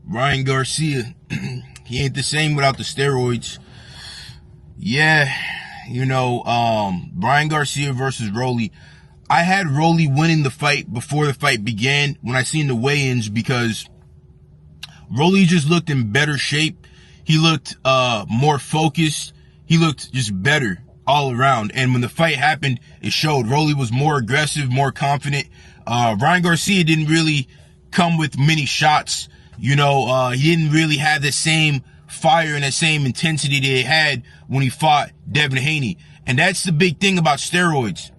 Ryan Garcia, he ain't the same without the steroids. Yeah, Ryan Garcia versus Roelly. I had Roelly winning the fight before the fight began when I seen the weigh-ins because Roelly just looked in better shape. He looked more focused. He looked just better all around. And when the fight happened, it showed. Roelly was more aggressive, more confident. Ryan Garcia didn't really come with many shots. He didn't really have the same fire and the same intensity that he had when he fought Devin Haney. And that's the big thing about steroids.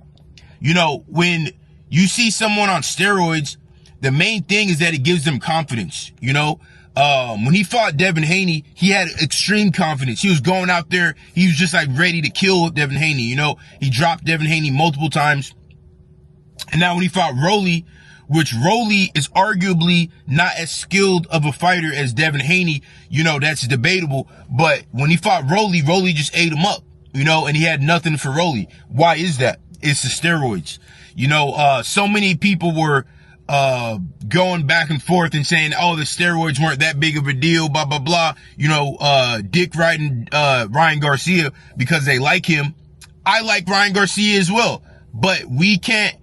When you see someone on steroids, the main thing is that it gives them confidence. When he fought Devin Haney, he had extreme confidence. He was going out there. He was just like ready to kill Devin Haney. He dropped Devin Haney multiple times. And now when he fought Roelly, which Roelly is arguably not as skilled of a fighter as Devin Haney, that's debatable. But when he fought Roelly, Roelly just ate him up, and he had nothing for Roelly. Why is that? It's the steroids. So many people were going back and forth and saying, oh, the steroids weren't that big of a deal, blah, blah, blah. Dick riding Ryan Garcia because they like him. I like Ryan Garcia as well. But we can't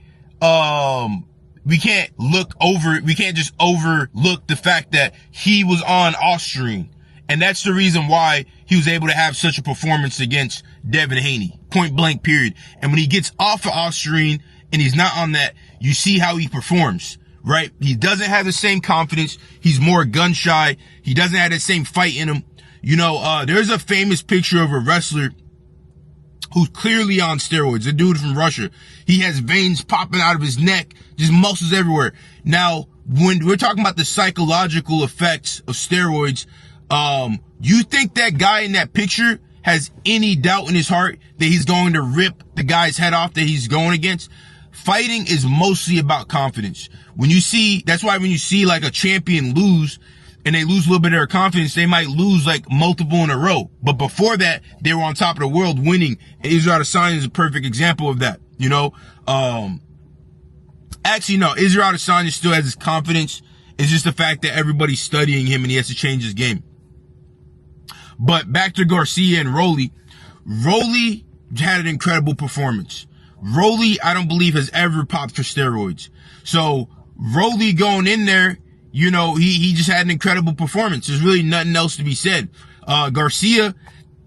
just overlook the fact that he was on Austrian. And that's the reason why he was able to have such a performance against Devin Haney. Point blank, period. And when he gets off of Austrian and he's not on that, you see how he performs, right? He doesn't have the same confidence. He's more gun shy. He doesn't have that same fight in him. There's a famous picture of a wrestler who's clearly on steroids, a dude from Russia. He has veins popping out of his neck, just muscles everywhere. Now, when we're talking about the psychological effects of steroids, you think that guy in that picture has any doubt in his heart that he's going to rip the guy's head off that he's going against? Fighting is mostly about confidence. That's why when you see like a champion lose and they lose a little bit of their confidence, they might lose like multiple in a row. But before that, they were on top of the world winning. And Israel Adesanya is a perfect example of that. Actually, no, Israel Adesanya still has his confidence. It's just the fact that everybody's studying him and he has to change his game. But back to Garcia and Roelly. Roelly had an incredible performance. Roelly, I don't believe, has ever popped for steroids. So Roelly going in there, he just had an incredible performance. There's really nothing else to be said. Garcia,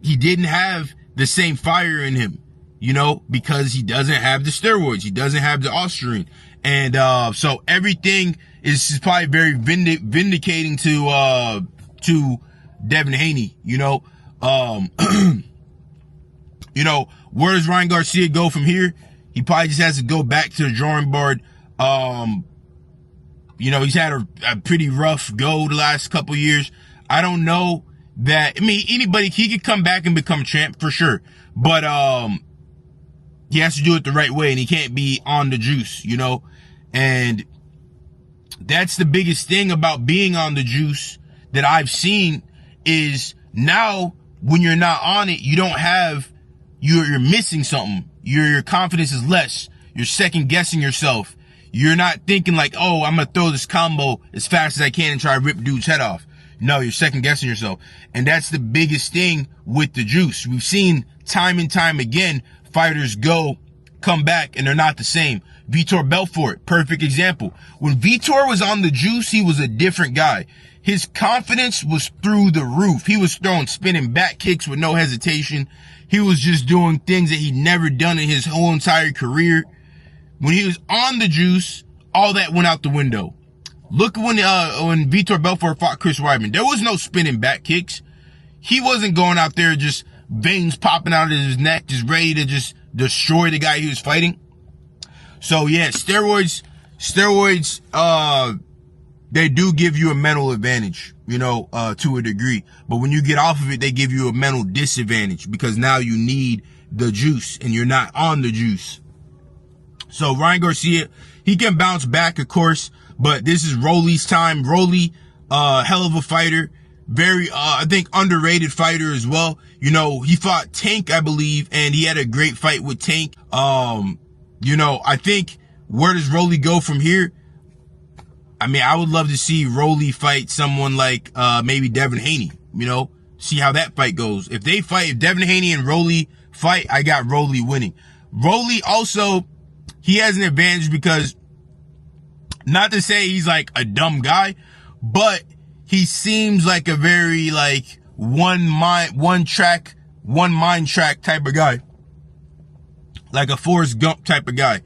he didn't have the same fire in him, because he doesn't have the steroids. He doesn't have the Austrian. And so everything is probably very vindicating to Devin Haney, where does Ryan Garcia go from here? He probably just has to go back to the drawing board. He's had a pretty rough go the last couple years. I don't know that, anybody, he could come back and become champ for sure. But, he has to do it the right way and he can't be on the juice, and that's the biggest thing about being on the juice that I've seen is now when you're not on it, you don't have, you're missing something. Your confidence is less. You're second guessing yourself. You're not thinking like, oh, I'm going to throw this combo as fast as I can and try to rip dude's head off. No, you're second guessing yourself. And that's the biggest thing with the juice. We've seen time and time again, fighters come back and they're not the same. Vitor Belfort, perfect example. When Vitor was on the juice, he was a different guy. His confidence was through the roof. He was throwing spinning back kicks with no hesitation. He was just doing things that he'd never done in his whole entire career. When he was on the juice, all that went out the window. Look when Vitor Belfort fought Chris Weidman. There was no spinning back kicks. He wasn't going out there just veins popping out of his neck, just ready to just destroy the guy he was fighting. So yeah, steroids, they do give you a mental advantage, to a degree. But when you get off of it, they give you a mental disadvantage because now you need the juice and you're not on the juice. So Ryan Garcia, he can bounce back, of course, but this is Roelly's time. Roelly, hell of a fighter. Very, I think underrated fighter as well. He fought Tank, I believe, and he had a great fight with Tank. I think where does Roelly go from here? I mean, I would love to see Roelly fight someone like maybe Devin Haney, you know, see how that fight goes. If they fight, if Devin Haney and Roelly fight, I got Roelly winning. Roelly also, he has an advantage because, not to say he's like a dumb guy, but he seems like a very like one mind track type of guy. Like a Forrest Gump type of guy.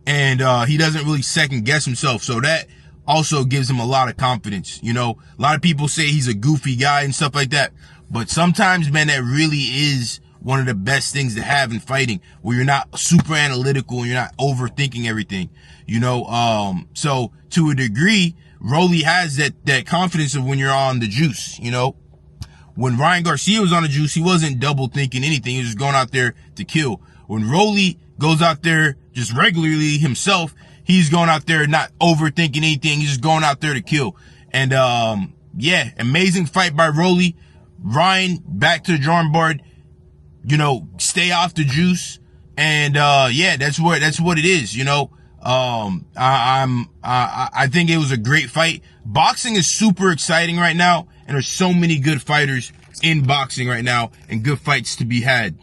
And he doesn't really second guess himself. So that also gives him a lot of confidence. You know, a lot of people say he's a goofy guy and stuff like that. But sometimes, man, that really is one of the best things to have in fighting, where you're not super analytical and you're not overthinking everything. You know, so to a degree, Roelly has that confidence of when you're on the juice, you know. When Ryan Garcia was on the juice, he wasn't double thinking anything. He was just going out there to kill. When Roelly goes out there just regularly himself, he's going out there not overthinking anything. He's just going out there to kill. And, yeah, amazing fight by Roelly. Ryan, back to the drawing board, you know, stay off the juice. And, yeah, that's what it is, you know. I think it was a great fight. Boxing is super exciting right now, and there's so many good fighters in boxing right now and good fights to be had.